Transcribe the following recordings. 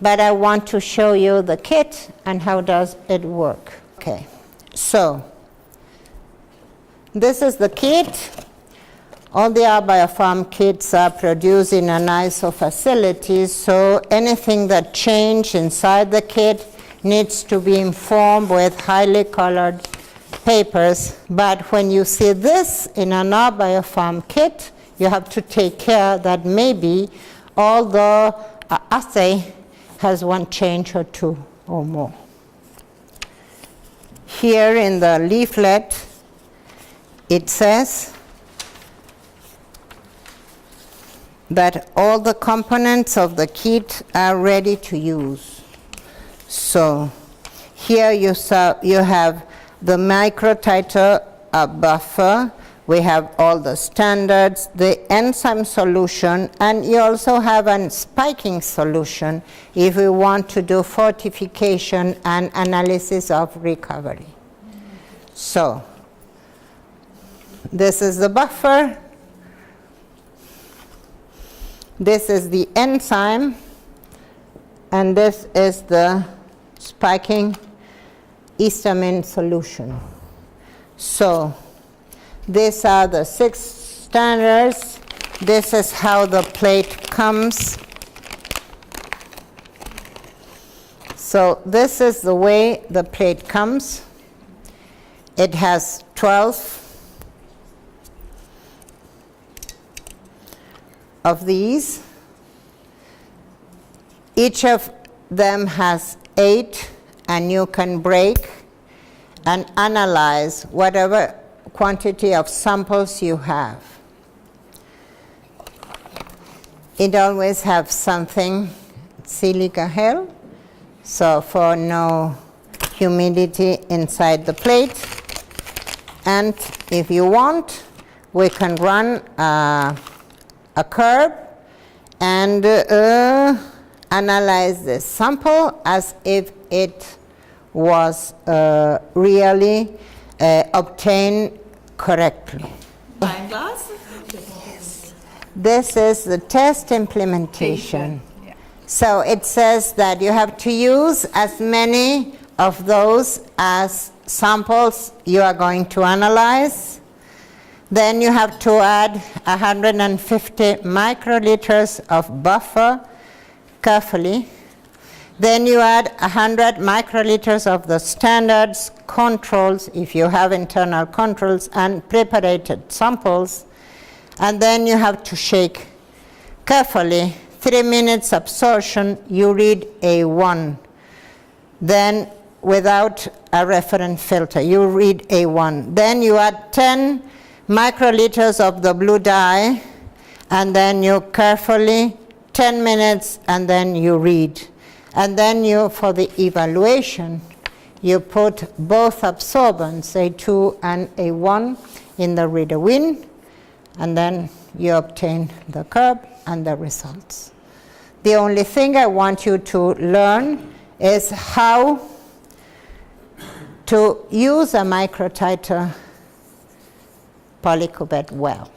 but I want to show you the kit and how does it work. Okay, so this is the kit. All the biopharm kits are produced in an ISO facility, so anything that changes inside the kit needs to be informed with highly colored papers. But when you see this in an biopharm kit, you have to take care that maybe all the assay has one change or two or more. Here in the leaflet, it says that all the components of the kit are ready to use. So here you have the microtiter buffer. We have all the standards, the enzyme solution, and you also have a spiking solution if we want to do fortification and analysis of recovery. So this is the buffer. This is the enzyme, and this is the spiking histamine solution. So these are the 6 standards. This is how the plate comes. So this is the way the plate comes. It has 12 of these. Each of them has 8, and you can break and analyze whatever quantity of samples you have. It always has something silica gel, so for no humidity inside the plate. And if you want, we can run a curve and analyze the sample as if it was really obtained correctly. Wine glass? Yes. This is the test implementation. Yeah. So it says that you have to use as many of those as samples you are going to analyze. Then you have to add 150 microliters of buffer carefully. Then you add 100 microliters of the standards controls, if you have internal controls, and preparated samples. And then you have to shake carefully. 3 minutes absorption, you read A1. Then without a reference filter, you read A1. Then you add 10 microliters of the blue dye, and then you carefully 10 minutes, and then you read. And then you, for the evaluation, you put both absorbents, A2 and A1, in the reader win, and then you obtain the curve and the results. The only thing I want you to learn is how to use a microtiter polycubed well.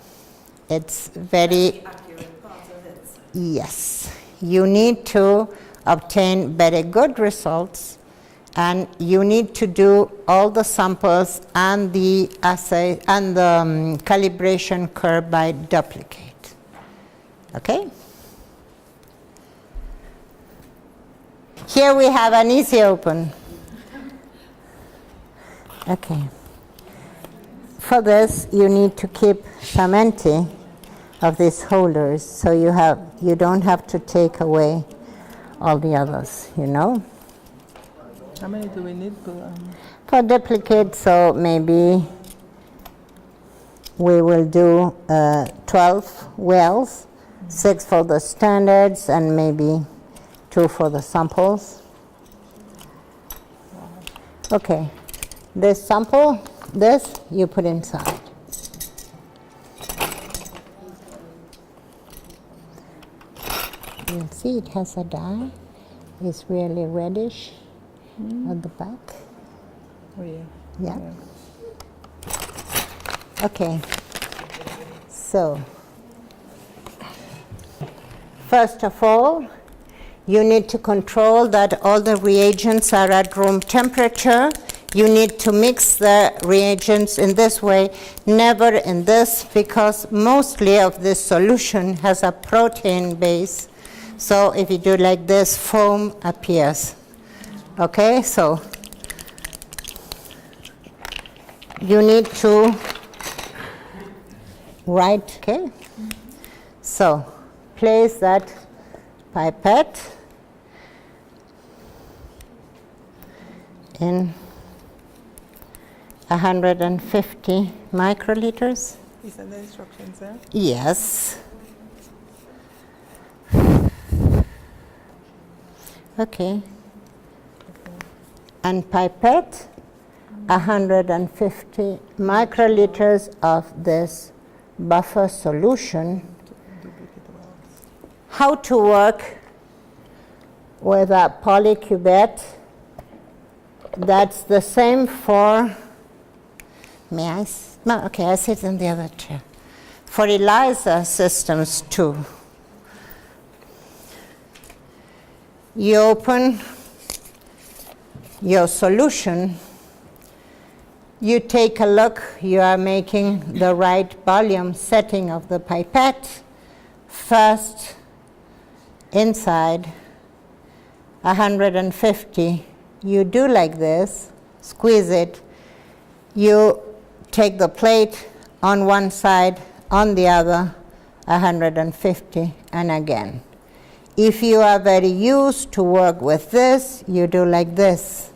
It's very accurate part of it. Yes. You need to obtain very good results, and you need to do all the samples and the assay and the calibration curve by duplicate. Okay? Here we have an easy open. Okay. For this, you need to keep some empty of these holders, so you don't have to take away all the others, you know. How many do we need for duplicate? So maybe we will do 12 wells, 6 for the standards, and maybe 2 for the samples. Okay, this sample, this you put inside. You'll see it has a dye. It's really reddish at the back. Oh yeah. Yeah. Okay. So, first of all, You need to control that all the reagents are at room temperature. You need to mix the reagents in this way, never in this, because mostly of this solution has a protein base. So if you do like this, foam appears. Okay, so you need to write, okay? So place that pipette in 150 microliters. Is that the instructions there? Yes. Okay. And pipette 150 microliters of this buffer solution. How to work with a polycubette. That's the same for, may I? No, okay, I sit in the other chair. For ELISA systems too. You open your solution, you take a look, you are making the right volume setting of the pipette. First, inside 150, you do like this, squeeze it, you take the plate on one side, on the other, 150, and again. If you are very used to work with this, you do like this.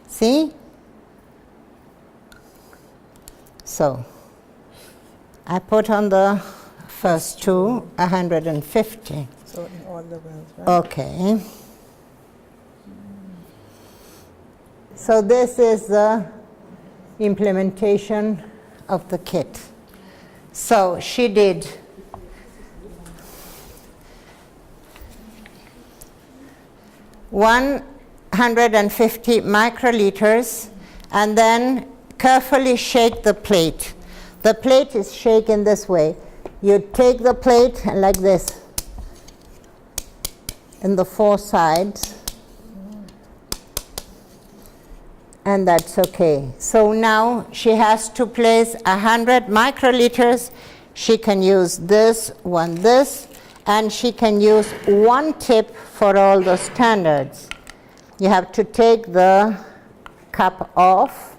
See? So, I put on the first two, 150. So in all the wells, right? Okay. So this is the implementation of the kit. So she did 150 microliters, and then carefully shake the plate. The plate is shaken this way. You take the plate and like this, in the four sides, and that's okay. So now she has to place 100 microliters. She can use this, and she can use one tip for all the standards. You have to take the cap off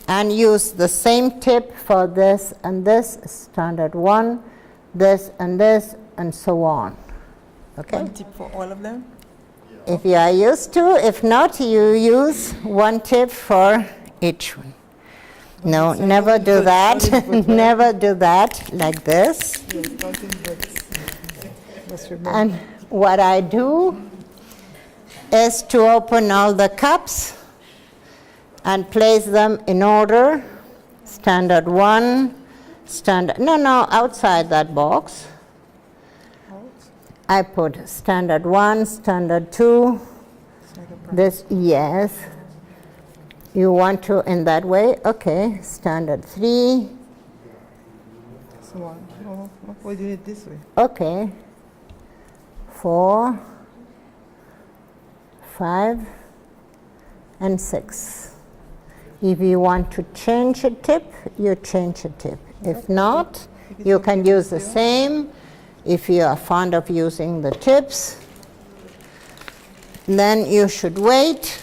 and use the same tip for this and this, standard one, this, and so on. Okay? One tip for all of them? If you are used to, if not, you use one tip for each one. No, never do that. Never do that like this. Yes, counting books. Must remember. And what I do is to open all the cups and place them in order. Standard one, outside that box. I put standard one, standard two, this, yes. You want to in that way, okay, standard three, So on. Oh, why do you need this way? okay, 4, 5, and 6. If you want to change a tip, you change a tip. If not, you can use the same. If you are fond of using the tips, then you should wait.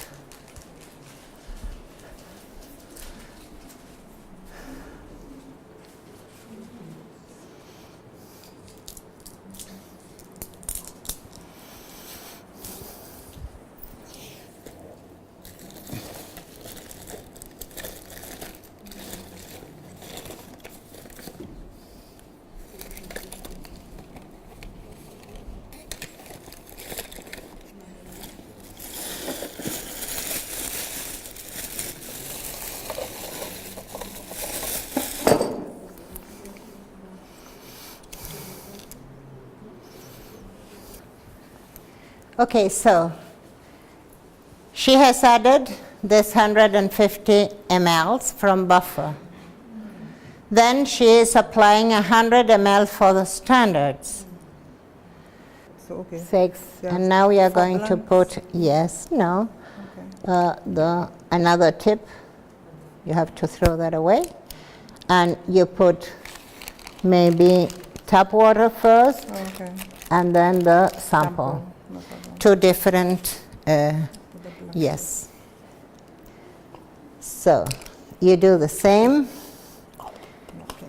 Okay, so she has added this 150 mLs from buffer. Then she is applying 100 ml for the standards. So, okay. 6. Yeah. And now we are For going to blanks. put, yes, no. Okay. Another tip, you have to throw that away. And you put maybe tap water first, Okay. and then the sample. No problem. 2 different, yes. So you do the same. Okay.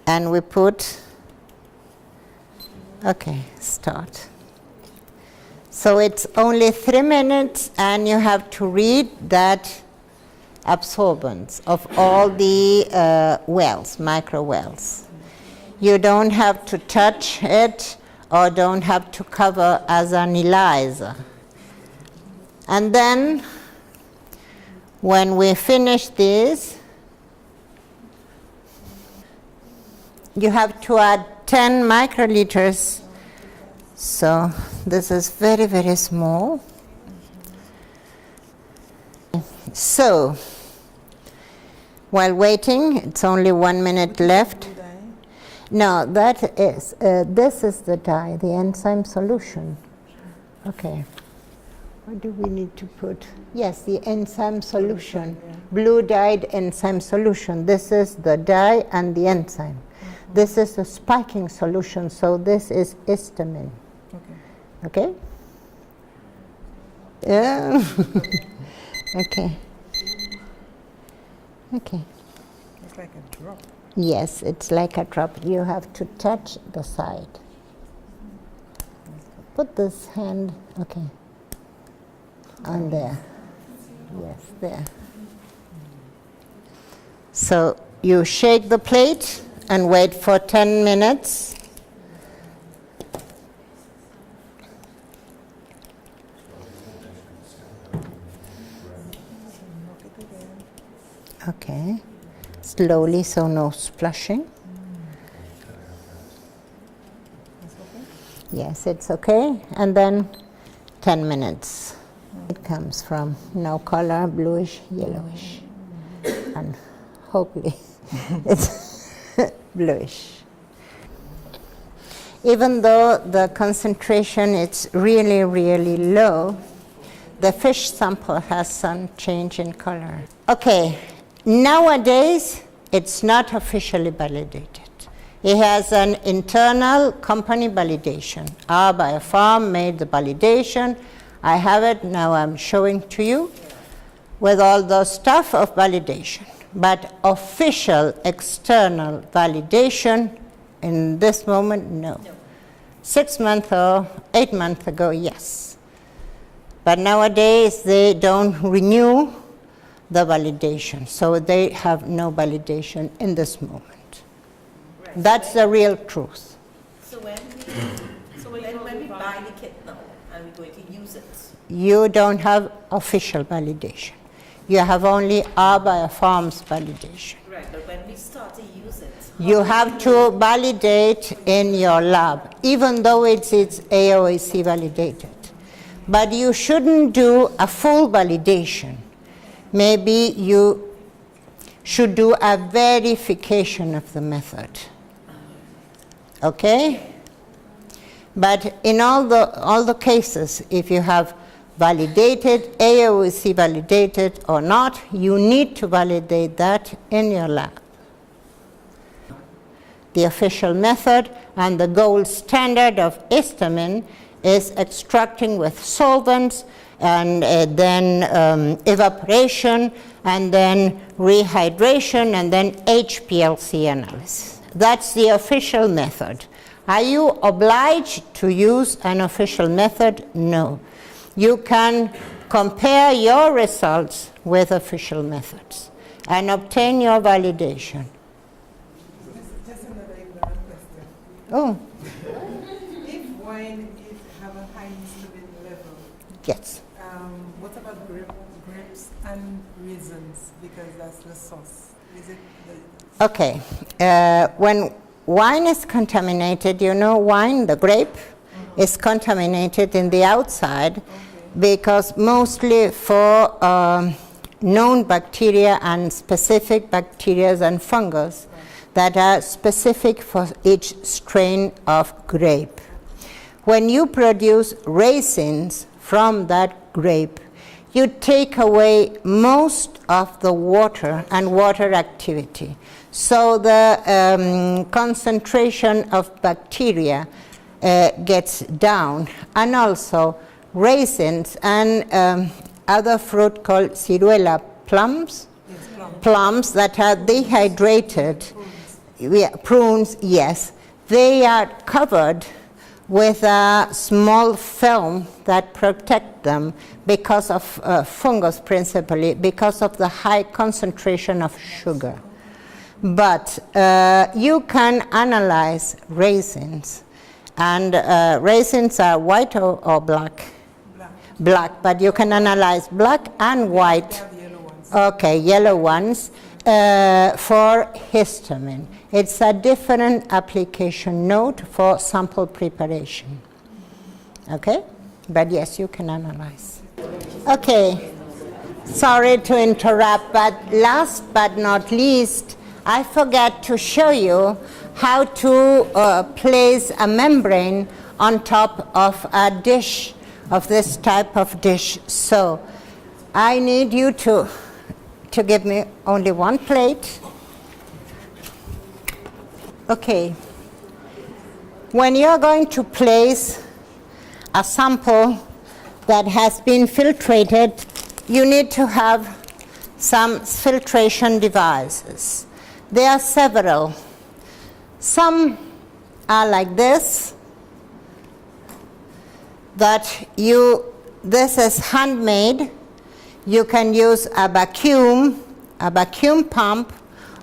And we put, okay, start. So it's only 3 minutes, and you have to read that absorbance of all the wells, micro wells. You don't have to touch it or don't have to cover as an ELISA. And then when we finish this, you have to add 10 microliters. So this is very, very small. So while waiting, it's only 1 minute left. No, that is, this is the dye, the enzyme solution. Okay. What do we need to put? Yes, the enzyme solution. Blue dyed enzyme solution. This is the dye and the enzyme. This is the spiking solution, so this is histamine. Okay? Yeah. Okay. Okay. It's like a drop. Yes, it's like a drop. You have to touch the side. Put this hand, okay, on there. Yes, there. So you shake the plate and wait for 10 minutes. Okay. Slowly, so no splashing. Yes, it's okay. And then 10 minutes. It comes from no color, bluish, yellowish. And hopefully it's bluish. Even though the concentration is really, really low, the fish sample has some change in color. Okay. Nowadays, it's not officially validated. It has an internal company validation. Our biofarm made the validation. I have it, now I'm showing to you with all the stuff of validation. But official external validation in this moment, no. 6 months or 8 months ago, yes. But nowadays, they don't renew the validation. So they have no validation in this moment. Right. That's the real truth. So when we buy the kit now and we're going to use it, You don't have official validation. You have only our biofarm's validation. right? But when we start to use it, You have to validate in your lab, even though it's AOAC validated. But you shouldn't do a full validation. Maybe you should do a verification of the method. Okay? But in all the cases, if you have validated, AOAC validated or not, you need to validate that in your lab. The official method and the gold standard of histamine is extracting with solvents and then evaporation and then rehydration and then HPLC analysis. That's the official method. Are you obliged to use an official method? No. You can compare your results with official methods and obtain your validation. Just another ignorant question. Oh, If wine have a high histamine level, yes. what about grapes and raisins? Because that's the sauce. Is it the Okay. When wine is contaminated, you know wine, the grape, is contaminated in the outside because mostly for known bacteria and specific bacteria and fungus. that are specific for each strain of grape. When you produce raisins from that grape, you take away most of the water and water activity. So the concentration of bacteria gets down, and also raisins and other fruit called ciruela plums, plums that are dehydrated, prunes, yes, they are covered with a small film that protect them because of fungus principally, because of the high concentration of sugar. But you can analyze raisins, and raisins are white or black? Black, but you can analyze black and white. Okay, yellow ones for histamine. It's a different application note for sample preparation. Okay? But yes, you can analyze. Okay. Sorry to interrupt, but last but not least, I forgot to show you how to place a membrane on top of a dish, of this type of dish. So I need you to give me only one plate. Okay. When you're going to place a sample that has been filtrated, you need to have some filtration devices. There are several. Some are like this, this is handmade. You can use a vacuum pump,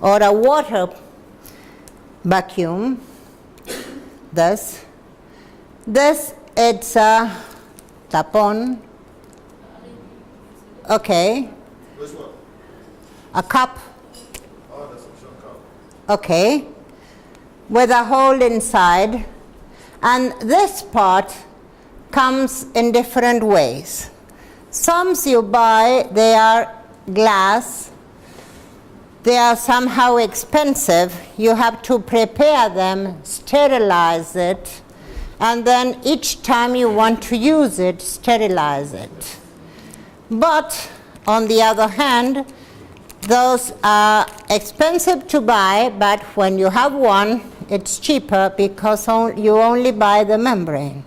or a water vacuum. This it's a tapon. Okay. This one? A cup. Oh, that's a short cup. Okay. With a hole inside. And this pot comes in different ways. Some you buy, they are glass. They are somehow expensive. You have to prepare them, sterilize it, and then each time you want to use it, sterilize it. But on the other hand, those are expensive to buy, but when you have one, it's cheaper because you only buy the membrane.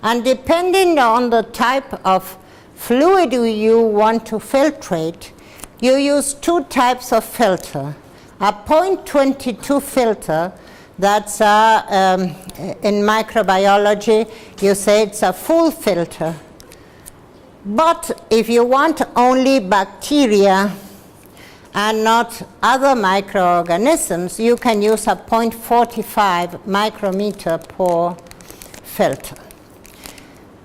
And depending on the type of fluid you want to filtrate, you use two types of filter. A 0.22 filter, that's in microbiology, you say it's a full filter. But if you want only bacteria and not other microorganisms, you can use a 0.45 micrometer per filter.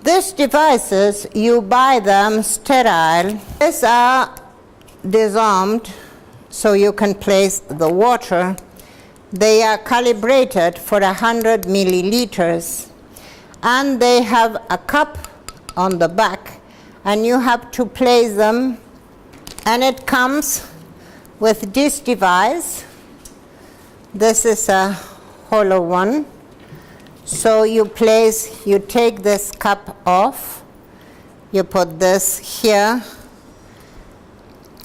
These devices, you buy them sterile. These are disarmed, so you can place the water. They are calibrated for 100 milliliters, and they have a cup on the back, and you have to place them, and it comes with this device. This is a hollow one. So you take this cup off, you put this here,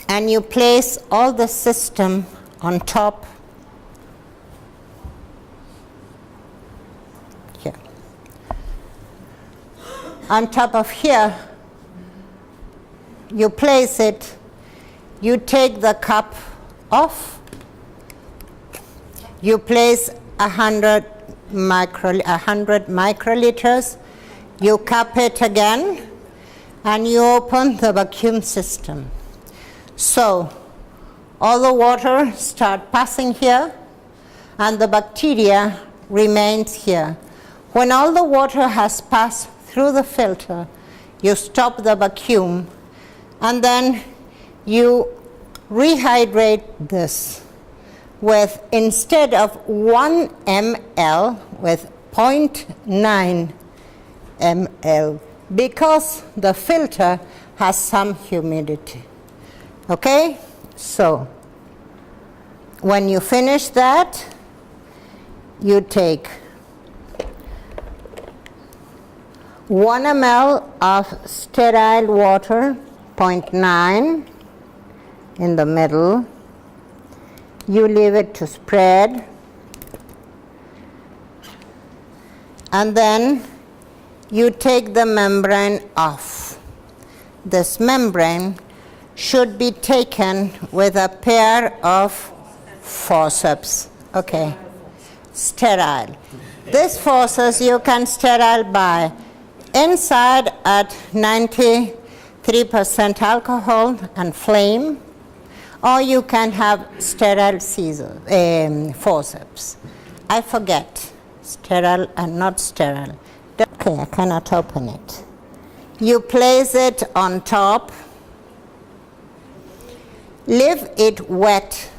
and you place all the system on top here. On top of here, you place it, you take the cup off, you place 100 microliters, you cap it again, and you open the vacuum system. So all the water start passing here, and the bacteria remains here. When all the water has passed through the filter, you stop the vacuum, and then you rehydrate this with, instead of 1 ml, with 0.9 ml, because the filter has some humidity. Okay? So when you finish that, you take 1 ml of sterile water, 0.9 in the middle. You leave it to spread, and then you take the membrane off. This membrane should be taken with a pair of forceps. Okay, sterile. This forceps you can sterile by inside at 93% alcohol and flame, or you can have sterile forceps. I forget, sterile and not sterile. Okay, I cannot open it. You place it on top, leave it wet.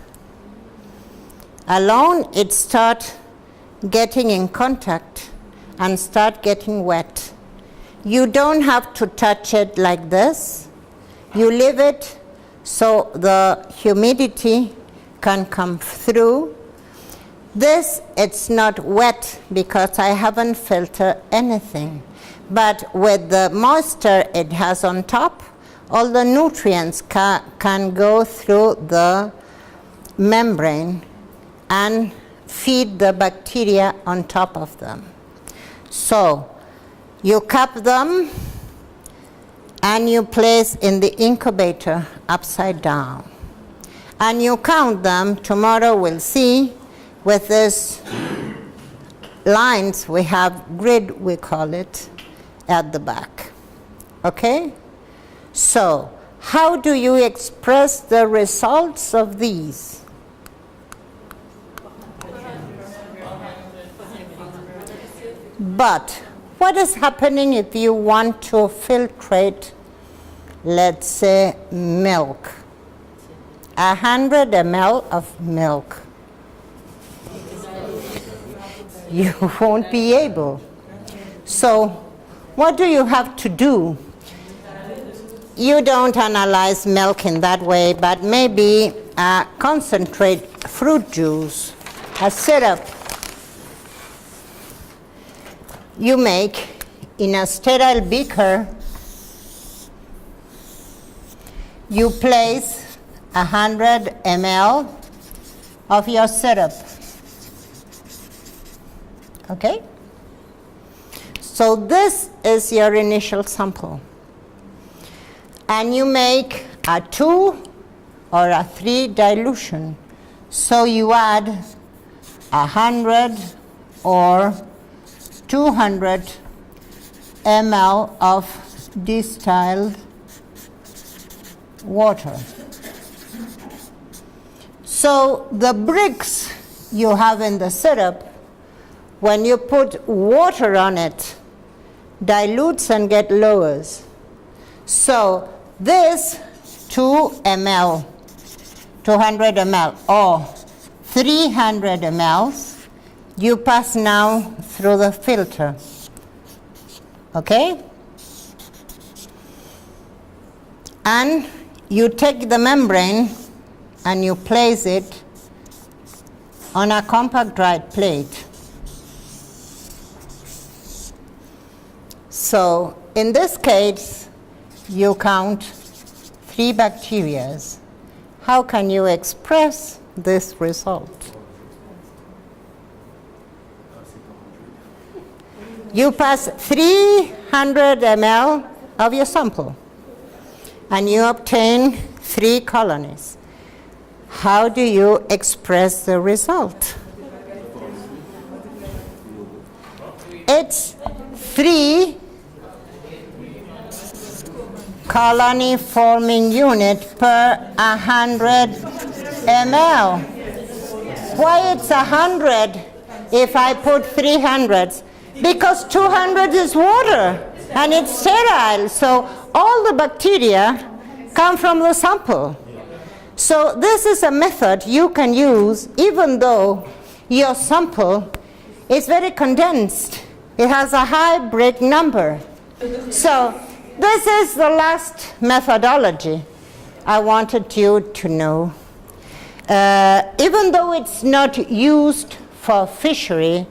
Alone it start getting in contact and start getting wet. You don't have to touch it like this. You leave it so the humidity can come through. This, it's not wet because I haven't filtered anything. But with the moisture it has on top, all the nutrients can go through the membrane and feed the bacteria on top of them. So you cup them and you place in the incubator upside down. And you count them. Tomorrow we'll see with these lines, we have grid, we call it, at the back. Okay? So, how do you express the results of these? But what is happening if you want to filtrate, let's say, milk? 100 ml of milk. You won't be able. So, what do you have to do? You don't analyze milk in that way, but maybe concentrate fruit juice, a syrup. You make in a sterile beaker. You place 100 ml of your syrup. Okay? So this is your initial sample. And you make a 2 or a 3 dilution. So you add 100 or 200 ml of distilled water. So the bricks you have in the syrup, when you put water on it, dilutes and get lowers. So this 200 ml or 300 ml, you pass now through the filter. Okay? And you take the membrane and you place it on a compact dried plate. So in this case, you count 3 bacteria. How can you express this result? You pass 300 ml of your sample and you obtain 3 colonies. How do you express the result? It's 3 colony forming unit per 100 ml. Why it's 100 if I put 300? Because 200 is water and it's sterile, so all the bacteria come from the sample. So this is a method you can use even though your sample is very condensed. It has a high break number. So this is the last methodology I wanted you to know. even though it's not used for fishery,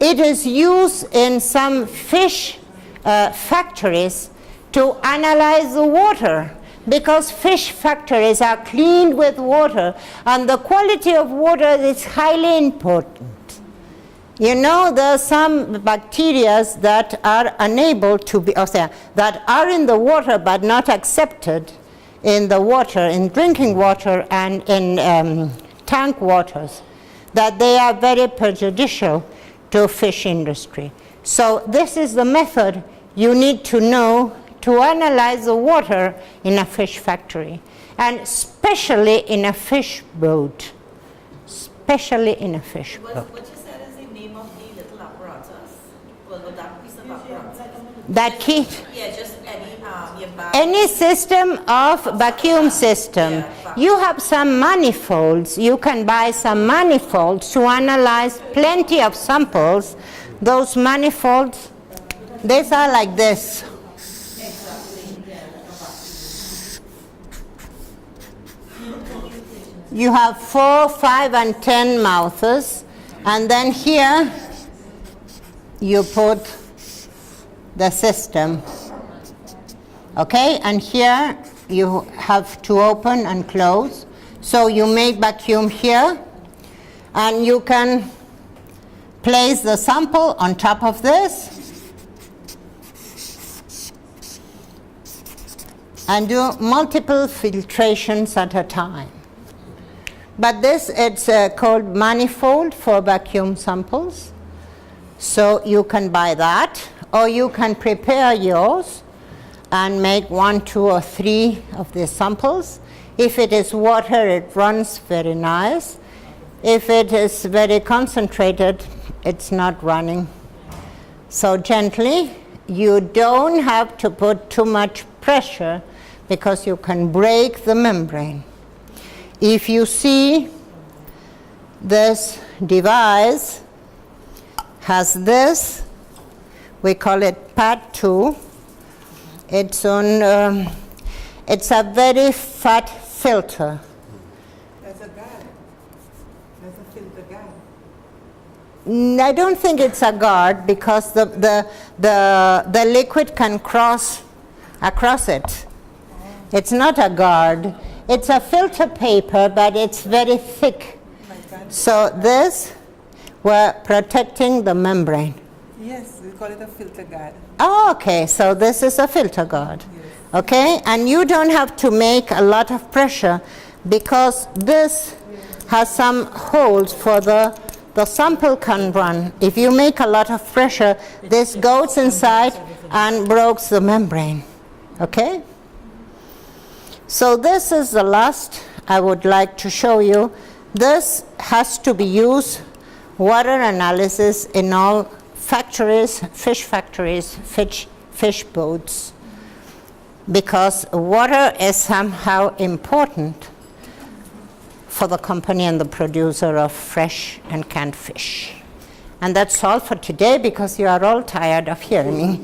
it is used in some fish factories to analyze the water, because fish factories are cleaned with water, and the quality of water is highly important. You know, there are some bacteria that are unable to be, that are in the water but not accepted in the water, in drinking water and in tank waters, that they are very prejudicial to fish industry. So this is the method you need to know to analyze the water in a fish factory, and especially in a fish boat. Especially in a fish boat. What you said is the name of the little apparatus. Well, that piece of apparatus. That key. Yeah, just Any system of vacuum system. You have some manifolds. You can buy some manifolds to analyze plenty of samples. Those manifolds, these are like this. You have 4, 5, and 10 mouths, and then here you put the system. Okay, and here you have to open and close. So you make vacuum here, and you can place the sample on top of this and do multiple filtrations at a time. But this, it's called manifold for vacuum samples. So you can buy that, or you can prepare yours and make 1, 2, or 3 of the samples. If it is water, it runs very nice. If it is very concentrated, it's not running so gently. You don't have to put too much pressure because you can break the membrane. If you see this device has this, we call it pad 2. It's on. It's a very fat filter. There's a guard. There's a filter guard. I don't think it's a guard because the liquid can cross across it. It's not a guard. It's a filter paper, but it's very thick. So this, we're protecting the membrane. Yes, we call it a filter guard. Oh, okay, so this is a filter guard. Yes. Okay, and you don't have to make a lot of pressure because this has some holes for the sample can run. If you make a lot of pressure, this goes inside and breaks the membrane. Okay? So this is the last I would like to show you. This has to be used, water analysis, in all factories, fish boats, because water is somehow important for the company and the producer of fresh and canned fish. And that's all for today because you are all tired of hearing me.